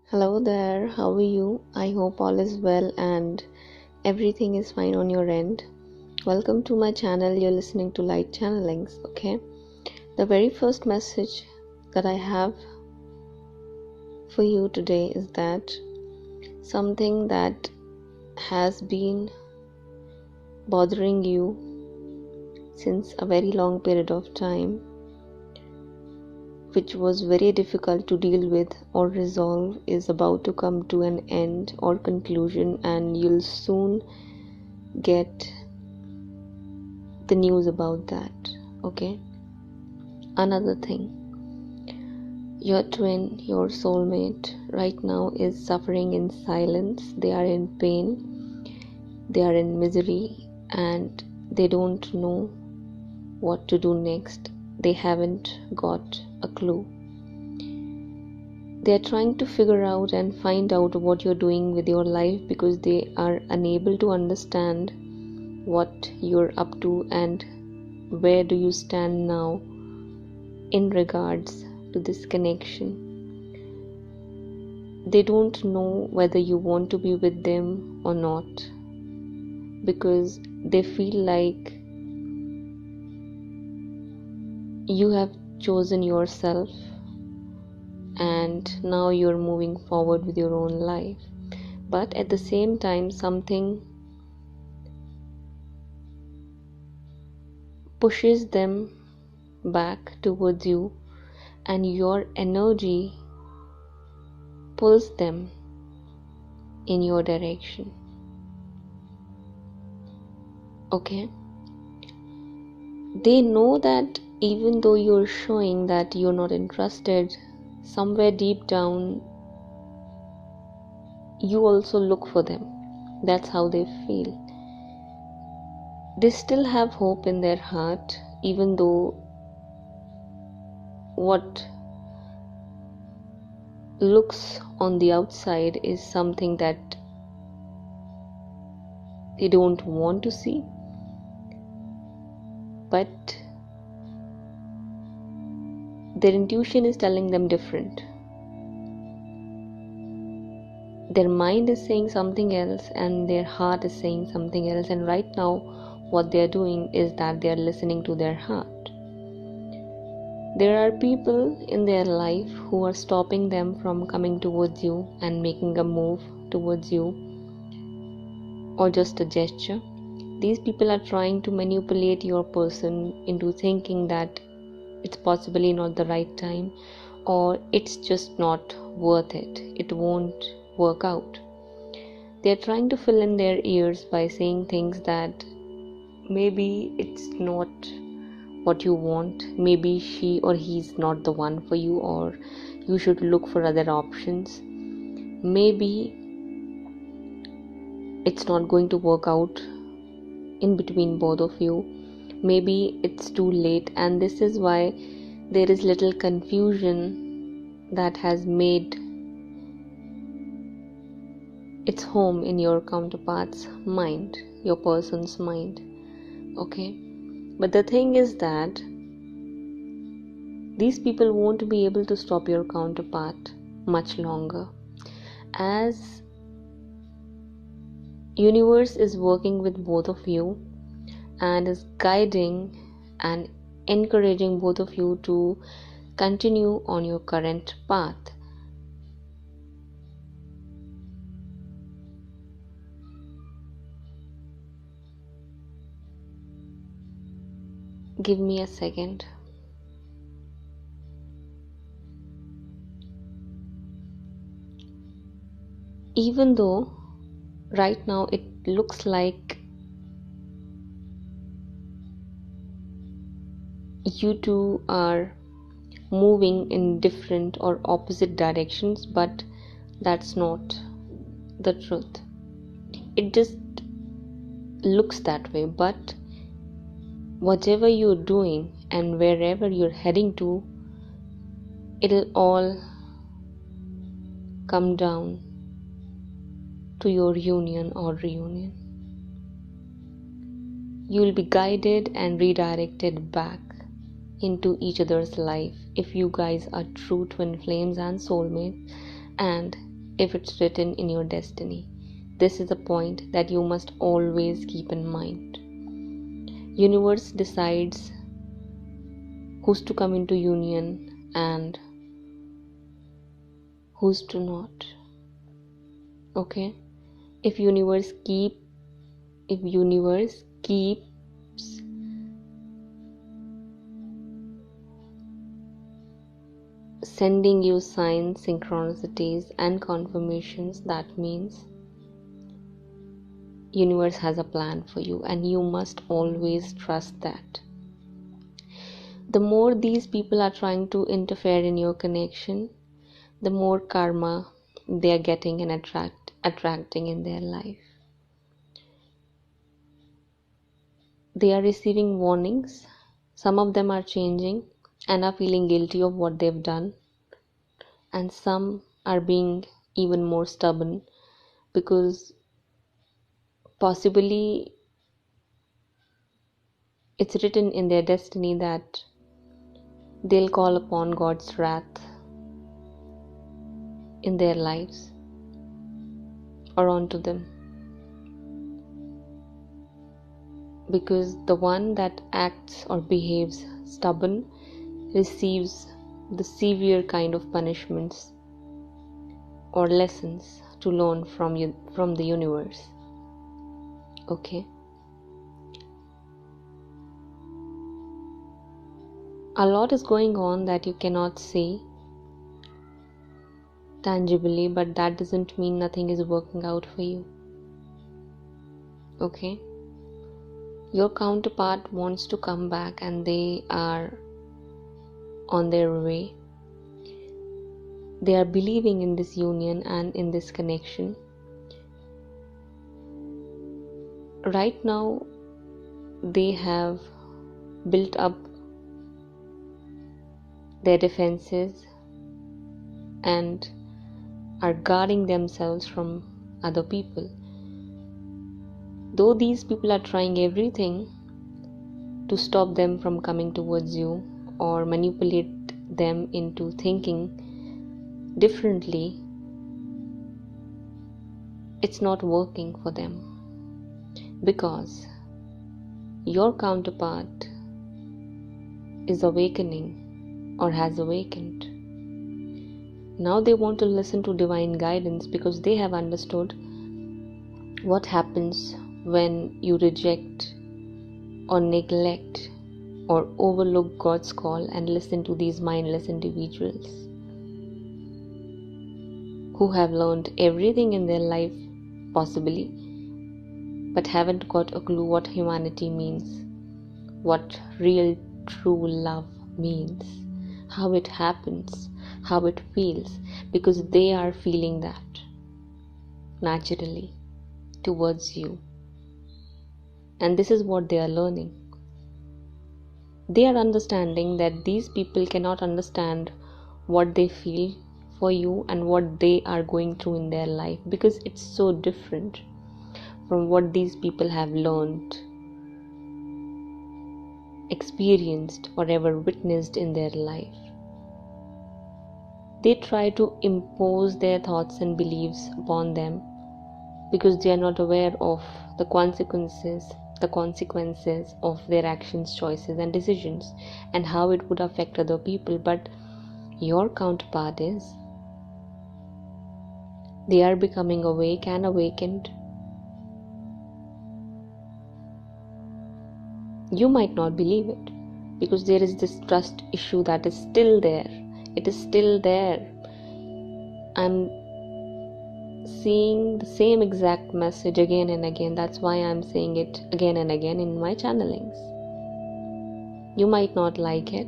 Hello there, how are you? I hope all is well and everything is fine on your end. Welcome to my channel. You're listening to Light Channelings, okay? The very first message that I have for you today is that something that has been bothering you since a very long period of time, which was very difficult to deal with or resolve, is about to come to an end or conclusion, and you'll soon get the news about that. Okay, another thing, your twin, your soulmate right now is suffering in silence. They are in pain, they are in misery, and they don't know what to do next. They haven't got a clue. They are trying to figure out and find out what you're doing with your life, because they are unable to understand what you're up to and where do you stand now in regards to this connection. They don't know whether you want to be with them or not, because they feel like you have chosen yourself and now you're moving forward with your own life. But at the same time, something pushes them back towards you, and your energy pulls them in your direction. Okay? They know that even though you're showing that you're not interested, somewhere deep down you also look for them. That's how they feel. They still have hope in their heart, even though what looks on the outside is something that they don't want to see. But their intuition is telling them different. Their mind is saying something else and their heart is saying something else, and right now what they are doing is that they are listening to their heart. There are people in their life who are stopping them from coming towards you and making a move towards you, or just a gesture. These people are trying to manipulate your person into thinking that it's possibly not the right time, or it's just not worth it. It won't work out. They're trying to fill in their ears by saying things that maybe it's not what you want, maybe she or he's not the one for you, or you should look for other options. Maybe it's not going to work out in between both of you. Maybe it's too late, and this is why there is little confusion that has made its home in your counterpart's mind, your person's mind. Okay, but the thing is that these people won't be able to stop your counterpart much longer, as universe is working with both of you and is guiding and encouraging both of you to continue on your current path. Give me a second. Even though right now it looks like you two are moving in different or opposite directions, but that's not the truth. It just looks that way, but whatever you're doing and wherever you're heading to, it'll all come down to your union or reunion. You'll be guided and redirected back into each other's life if you guys are true twin flames and soulmates, and if it's written in your destiny. This is a point that you must always keep in mind. Universe decides who's to come into union and who's to not. Okay? If universe keeps sending you signs, synchronicities and confirmations, that means universe has a plan for you, and you must always trust that. The more these people are trying to interfere in your connection, the more karma they are getting and attracting in their life. They are receiving warnings. Some of them are changing and are feeling guilty of what they've done, and some are being even more stubborn because possibly it's written in their destiny that they'll call upon God's wrath in their lives or onto them, because the one that acts or behaves stubborn receives the severe kind of punishments or lessons to learn from the universe. Okay? A lot is going on that you cannot see tangibly, but that doesn't mean nothing is working out for you. Okay? Your counterpart wants to come back and they are on their way. They are believing in this union and in this connection. Right now, they have built up their defenses and are guarding themselves from other people. Though these people are trying everything to stop them from coming towards you or manipulate them into thinking differently, it's not working for them, because your counterpart is awakening or has awakened. Now they want to listen to divine guidance, because they have understood what happens when you reject or neglect or overlook God's call and listen to these mindless individuals who have learned everything in their life possibly, but haven't got a clue what humanity means, what real true love means, how it happens, how it feels, because they are feeling that naturally towards you. And this is what they are learning. They are understanding that these people cannot understand what they feel for you and what they are going through in their life, because it's so different from what these people have learned, experienced, or ever witnessed in their life. They try to impose their thoughts and beliefs upon them because they are not aware of the consequences of their actions, choices and decisions, and how it would affect other people. But your counterpart is. They are becoming awake and awakened. You might not believe it, because there is this trust issue that is still there. It is still there. I'm seeing the same exact message again and again. That's why I'm saying it again and again in my channelings. You might not like it,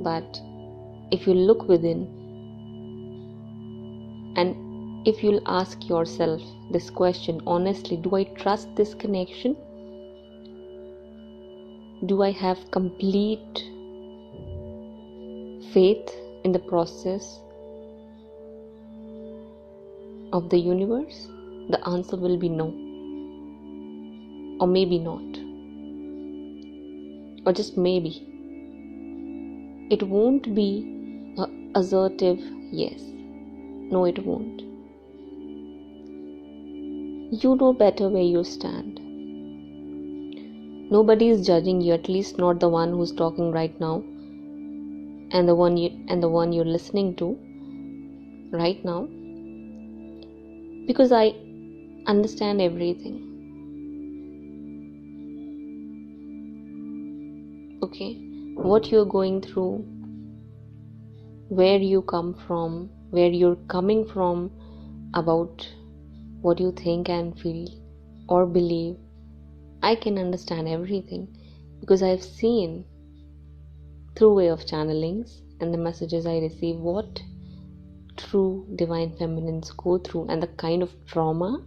but if you look within and if you'll ask yourself this question honestly, do I trust this connection? Do I have complete faith in the process of the universe? The answer will be no, or maybe not, or just maybe. It won't be an assertive yes. No, it won't. You know better where you stand. Nobody is judging you, at least not the one who's talking right now, and the one you're listening to right now, because I understand everything. Okay, what you're going through, where you come from, where you're coming from, about what you think and feel or believe, I can understand everything because I've seen through way of channelings and the messages I receive what true divine feminines go through, and the kind of trauma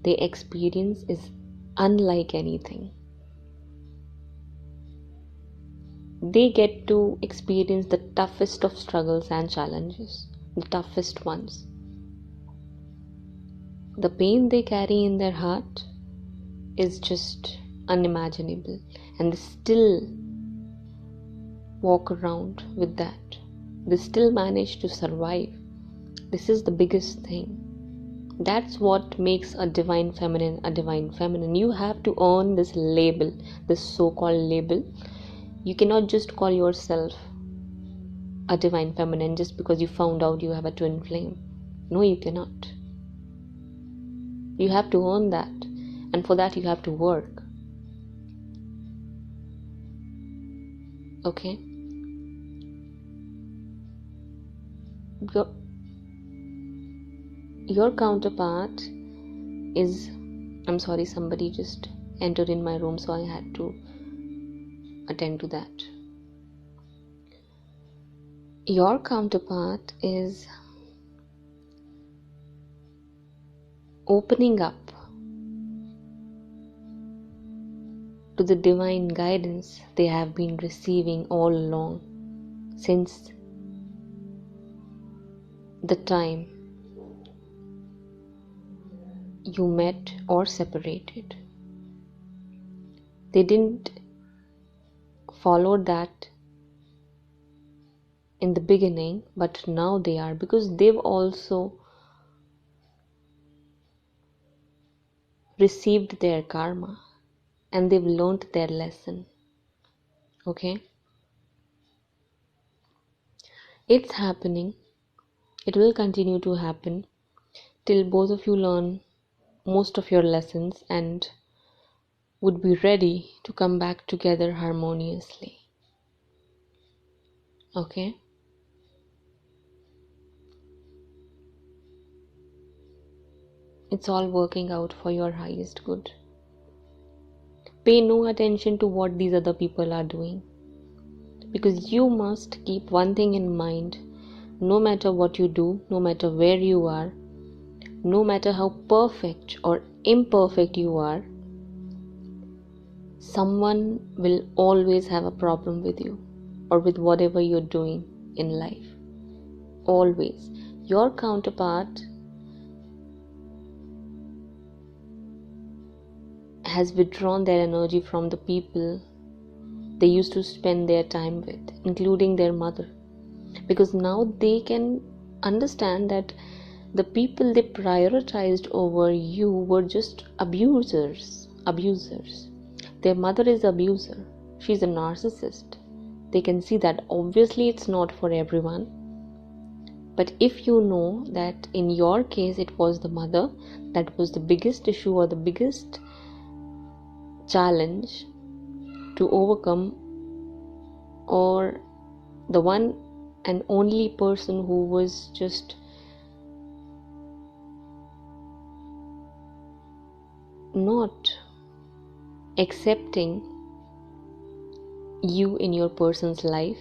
they experience is unlike anything. They get to experience the toughest of struggles and challenges, the toughest ones. The pain they carry in their heart is just unimaginable, and they still walk around with that. They still manage to survive. This is the biggest thing. That's what makes a divine feminine a divine feminine. You have to earn this label, this so-called label. You cannot just call yourself a divine feminine just because you found out you have a twin flame. No, you cannot. You have to earn that, and for that you have to work. Okay? Your counterpart is... I'm sorry, somebody just entered in my room, so I had to attend to that. Your counterpart is opening up to the divine guidance they have been receiving all along, since the time you met or separated. They didn't follow that in the beginning, but now they are, because they've also received their karma and they've learned their lesson. Okay? It's happening. It will continue to happen till both of you learn most of your lessons and would be ready to come back together harmoniously. Okay? It's all working out for your highest good. Pay no attention to what these other people are doing, because you must keep one thing in mind. No matter what you do, no matter where you are, no matter how perfect or imperfect you are, someone will always have a problem with you or with whatever you're doing in life. Always. Your counterpart has withdrawn their energy from the people they used to spend their time with, including their mother, because now they can understand that the people they prioritized over you were just abusers. Their mother is an abuser. She's a narcissist. They can see that. Obviously it's not for everyone, but if you know that in your case it was the mother that was the biggest issue or the biggest challenge to overcome, or the one and only person who was just not accepting you in your person's life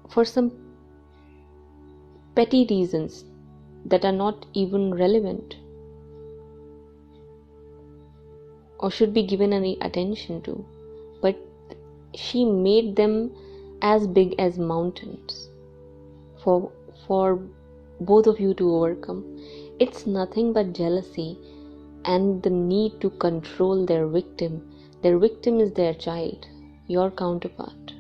for some petty reasons that are not even relevant or should be given any attention to, but she made them as big as mountains for both of you to overcome. It's nothing but jealousy and the need to control their victim. Their victim is their child, your counterpart.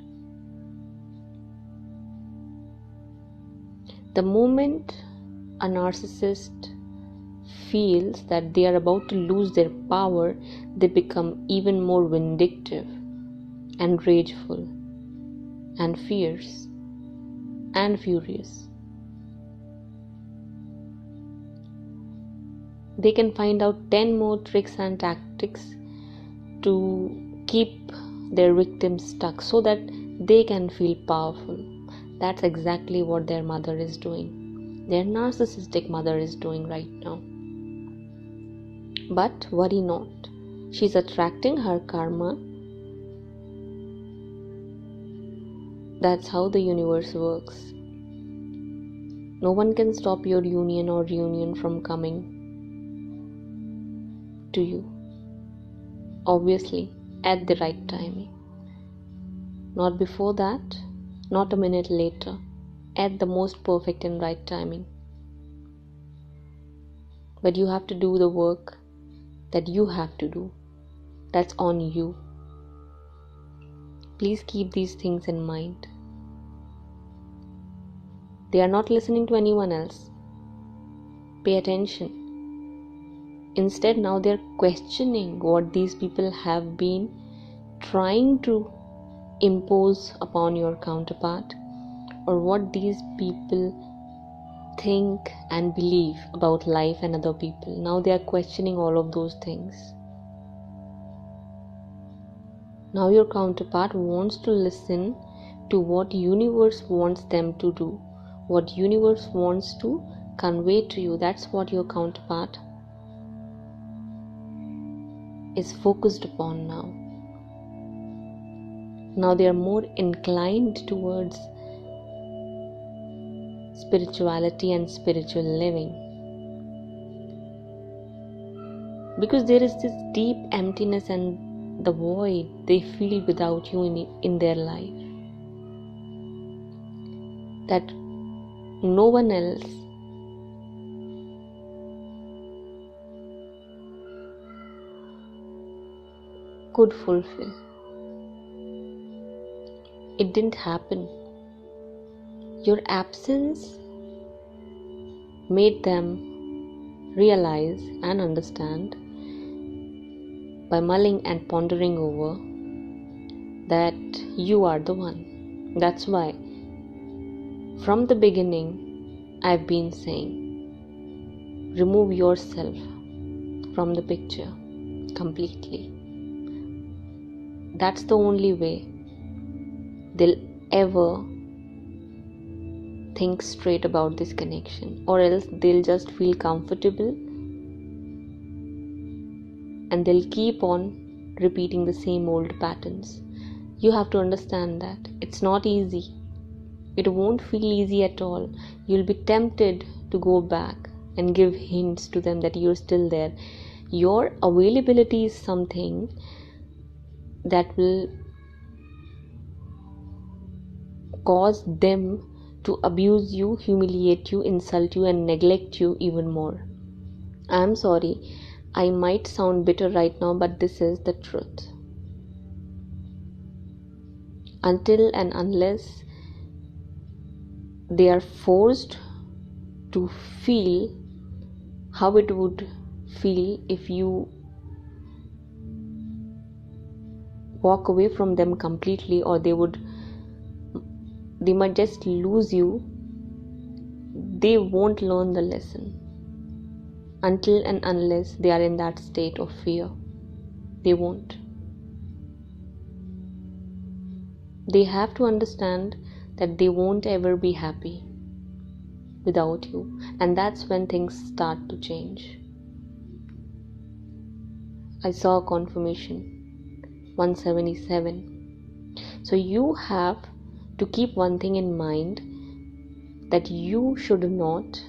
The moment a narcissist feels that they are about to lose their power, they become even more vindictive and rageful and fierce and furious. They can find out 10 more tricks and tactics to keep their victims stuck so that they can feel powerful. That's exactly what their mother is doing. Their narcissistic mother is doing right now. But worry not. She's attracting her karma. That's how the universe works. No one can stop your union or reunion from coming to you. Obviously, at the right timing. Not before that, not a minute later, at the most perfect and right timing. But you have to do the work that you have to do. That's on you. Please keep these things in mind. They are not listening to anyone else. Pay attention. Instead, now they are questioning what these people have been trying to impose upon your counterpart, or what these people think and believe about life and other people. Now they are questioning all of those things. Now your counterpart wants to listen to what universe wants them to do, what universe wants to convey to you. That's what your counterpart is focused upon now. Now they are more inclined towards spirituality and spiritual living, because there is this deep emptiness and the void they feel without you in their life, that no one else could fulfill. It didn't happen. Your absence made them realize and understand, by mulling and pondering over, that you are the one. That's why from the beginning I've been saying, remove yourself from the picture completely. That's the only way they'll ever think straight about this connection, or else they'll just feel comfortable and they'll keep on repeating the same old patterns. You have to understand that it's not easy. It won't feel easy at all. You'll be tempted to go back and give hints to them that you're still there. Your availability is something that will cause them to abuse you, humiliate you, insult you, and neglect you even more. I'm sorry, I might sound bitter right now, but this is the truth. Until and unless they are forced to feel how it would feel if you walk away from them completely, or they might just lose you, they won't learn the lesson until and unless they are in that state of fear. They won't. They have to understand that they won't ever be happy without you, and that's when things start to change. I saw confirmation 177. So you have to keep one thing in mind, that you should not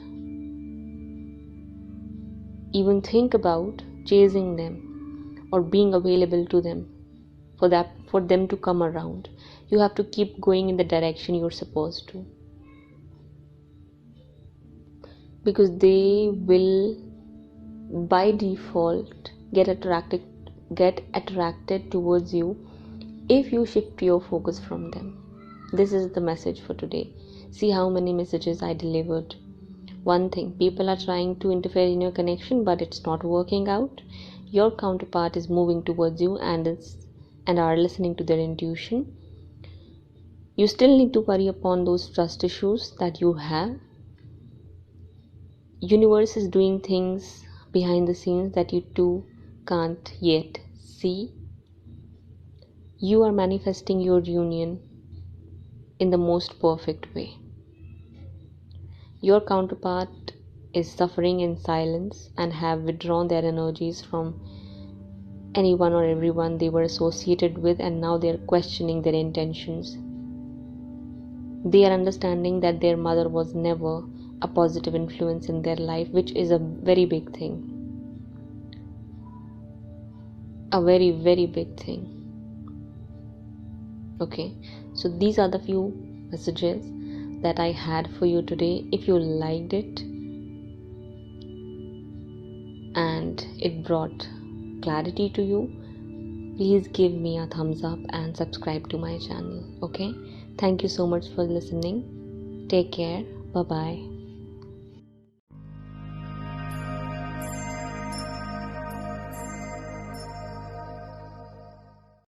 even think about chasing them or being available to them for them to come around. You have to keep going in the direction you're supposed to, because they will by default get attracted towards you if you shift your focus from them. This is the message for today. See how many messages I delivered. One thing, people are trying to interfere in your connection, but it's not working out. Your counterpart is moving towards you and are listening to their intuition. You still need to worry upon those trust issues that you have. Universe is doing things behind the scenes that you two can't yet see. You are manifesting your union in the most perfect way. Your counterpart is suffering in silence and have withdrawn their energies from anyone or everyone they were associated with, and now they are questioning their intentions. They are understanding that their mother was never a positive influence in their life, which is a very big thing. A very, very big thing. Okay, so these are the few messages that I had for you today. If you liked it and it brought clarity to you, please give me a thumbs up and subscribe to my channel. Okay, thank you so much for listening. Take care. Bye bye.